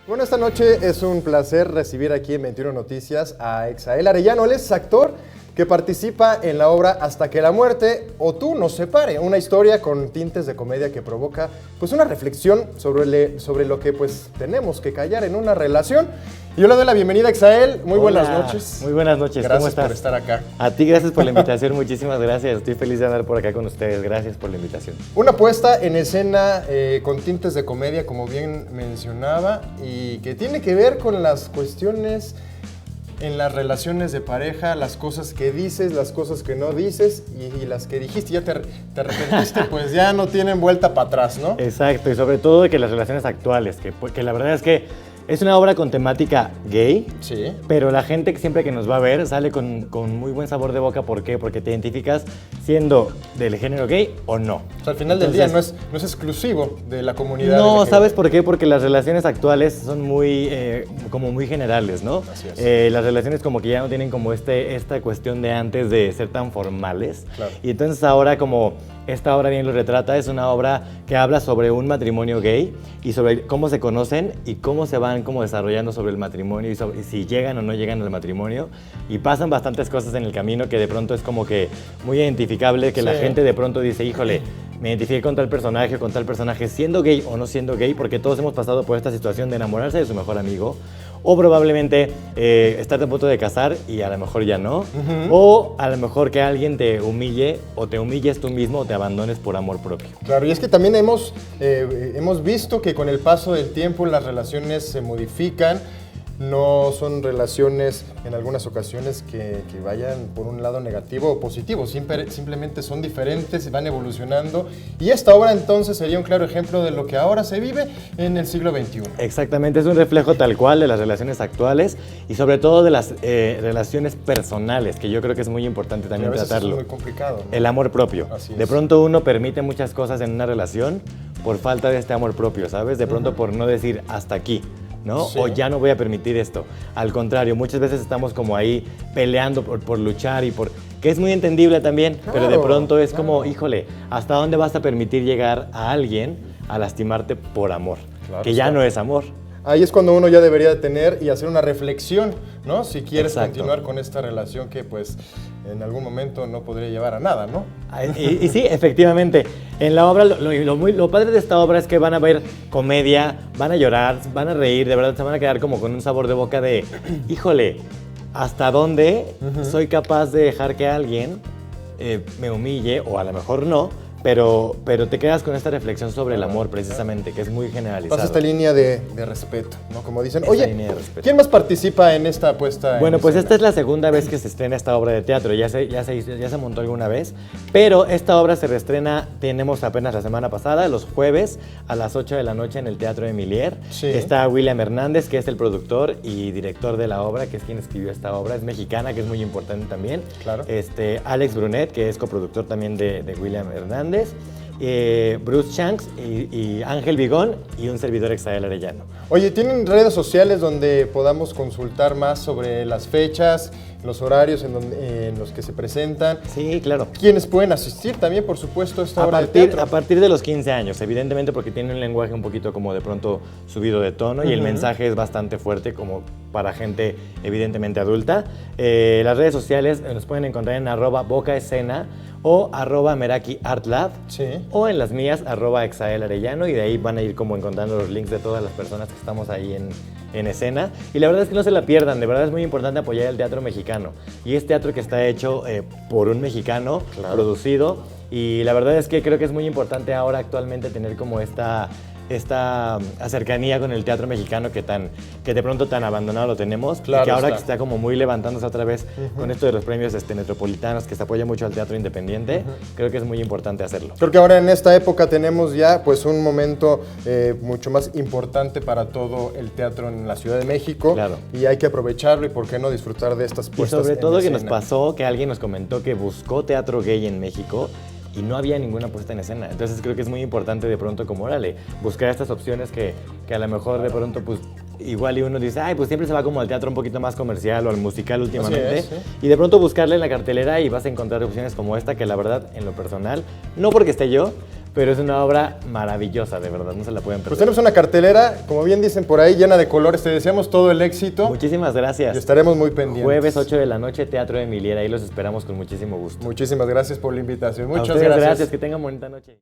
Bueno, esta noche es un placer recibir aquí en 21 Noticias a Exael Arellano. Él es actor que participa en la obra Hasta que la muerte o tú nos separe, una historia con tintes de comedia que provoca pues una reflexión sobre lo que pues tenemos que callar en una relación. Y yo le doy la bienvenida a Exael. Muy buenas noches. Muy buenas noches. Gracias ¿Cómo estás? por estar acá. A ti, gracias por la invitación. Muchísimas gracias. Estoy feliz de andar por acá con ustedes. Gracias por la invitación. Una puesta en escena con tintes de comedia, como bien mencionaba, y que tiene que ver con las cuestiones en las relaciones de pareja, las cosas que dices, las cosas que no dices y las que dijiste, ya te arrepentiste, pues ya no tienen vuelta para atrás, ¿no? Exacto, y sobre todo de que las relaciones actuales, que la verdad es que es una obra con temática gay, Sí. pero la gente que siempre que nos va a ver sale con muy buen sabor de boca. ¿Por qué? Porque te identificas siendo del género gay o no. O sea, al final del día no es exclusivo de la comunidad. No, LGBT. ¿sabes por qué? Porque las relaciones actuales son muy, como muy generales, ¿no? Así es. Las relaciones como que ya no tienen como esta cuestión de antes de ser tan formales. Claro. Y entonces ahora, como esta obra bien lo retrata, es una obra que habla sobre un matrimonio gay y sobre cómo se conocen y cómo se van como desarrollando sobre el matrimonio y si llegan o no llegan al matrimonio. Y pasan bastantes cosas en el camino que de pronto es como que muy identificable, que la Sí. gente de pronto dice, híjole, me identifiqué con tal personaje, siendo gay o no siendo gay, porque todos hemos pasado por esta situación de enamorarse de su mejor amigo, o probablemente estar a punto de casar y a lo mejor ya no, o a lo mejor que alguien te humille, o te humilles tú mismo, o te abandones por amor propio. Claro, y es que también hemos visto que con el paso del tiempo las relaciones se modifican. No son relaciones en algunas ocasiones que vayan por un lado negativo o positivo, simplemente son diferentes, van evolucionando y esta obra entonces sería un claro ejemplo de lo que ahora se vive en el siglo XXI. Exactamente, es un reflejo tal cual de las relaciones actuales y sobre todo de las relaciones personales, que yo creo que es muy importante también a veces tratarlo. es muy complicado, ¿no? El amor propio. Así es. De pronto uno permite muchas cosas en una relación por falta de este amor propio, ¿sabes? De pronto por no decir hasta aquí, ¿no? Sí. O ya no voy a permitir esto. Al contrario, muchas veces estamos como ahí peleando por luchar y que es muy entendible también, pero de pronto es como, híjole, ¿hasta dónde vas a permitir llegar a alguien a lastimarte por amor? Claro, que ya está. no es amor. Ahí es cuando uno ya debería detener y hacer una reflexión, ¿no? Si quieres Exacto. continuar con esta relación que pues en algún momento no podría llevar a nada, ¿no? Y sí, efectivamente. En la obra, lo padre de esta obra es que van a ver comedia, van a llorar, van a reír, de verdad se van a quedar como con un sabor de boca de, híjole, ¿hasta dónde soy capaz de dejar que alguien me humille? O a lo mejor no, pero te quedas con esta reflexión sobre el amor precisamente, que es muy generalizado. Pasa esta línea de respeto, ¿no? Como dicen, Esta oye, línea de respeto. ¿quién más participa en esta puesta Bueno, en pues escena? esta es la segunda vez que se estrena esta obra de teatro, ya se montó alguna vez, pero esta obra se reestrena, tenemos apenas la semana pasada, los jueves a las 8 de la noche en el Teatro Emilier. Sí. Está William Hernández, que es el productor y director de la obra, que es quien escribió esta obra, es mexicana, que es muy importante también. Claro. Alex Brunet, que es coproductor también de William Hernández. Bruce Shanks y Ángel Vigón y un servidor Exael Arellano. Oye, ¿tienen redes sociales donde podamos consultar más sobre las fechas, los horarios en los que se presentan? Sí, claro. ¿Quiénes pueden asistir también, por supuesto, a esta obra de A teatro? partir de los 15 años, evidentemente porque tiene un lenguaje un poquito como de pronto subido de tono y el mensaje es bastante fuerte como para gente evidentemente adulta. Las redes sociales nos pueden encontrar en @bocaescena o @MerakiArtLab Sí. o en las mías @Exael Arellano y de ahí van a ir como encontrando los links de todas las personas que estamos ahí en escena. Y la verdad es que no se la pierdan, de verdad es muy importante apoyar el teatro mexicano. Y es teatro que está hecho por un mexicano, producido. Y la verdad es que creo que es muy importante ahora actualmente tener como esta cercanía con el teatro mexicano que de pronto tan abandonado lo tenemos. Claro, y que ahora está. que está como muy levantándose otra vez con esto de los premios metropolitanos, que se apoya mucho al teatro independiente, creo que es muy importante hacerlo. Creo que ahora en esta época tenemos ya pues un momento mucho más importante para todo el teatro en la Ciudad de México. Claro. Y hay que aprovecharlo y por qué no disfrutar de estas Y puestas sobre en todo que escena. nos pasó que alguien nos comentó que buscó teatro gay en México y no había ninguna puesta en escena. Entonces creo que es muy importante de pronto como, órale, buscar estas opciones que a lo mejor de pronto pues igual y uno dice, ay, pues siempre se va como al teatro un poquito más comercial o al musical últimamente. Así es, sí. Y de pronto buscarle en la cartelera y vas a encontrar opciones como esta que la verdad, en lo personal, no porque esté yo, pero es una obra maravillosa, de verdad, no se la pueden perder. Pues tenemos una cartelera, como bien dicen por ahí, llena de colores. Te deseamos todo el éxito. Muchísimas gracias. Y estaremos muy pendientes. Jueves 8 de la noche, Teatro de Emiliera, ahí los esperamos con muchísimo gusto. Muchísimas gracias por la invitación. Muchas A ustedes, gracias. gracias, que tengan bonita noche.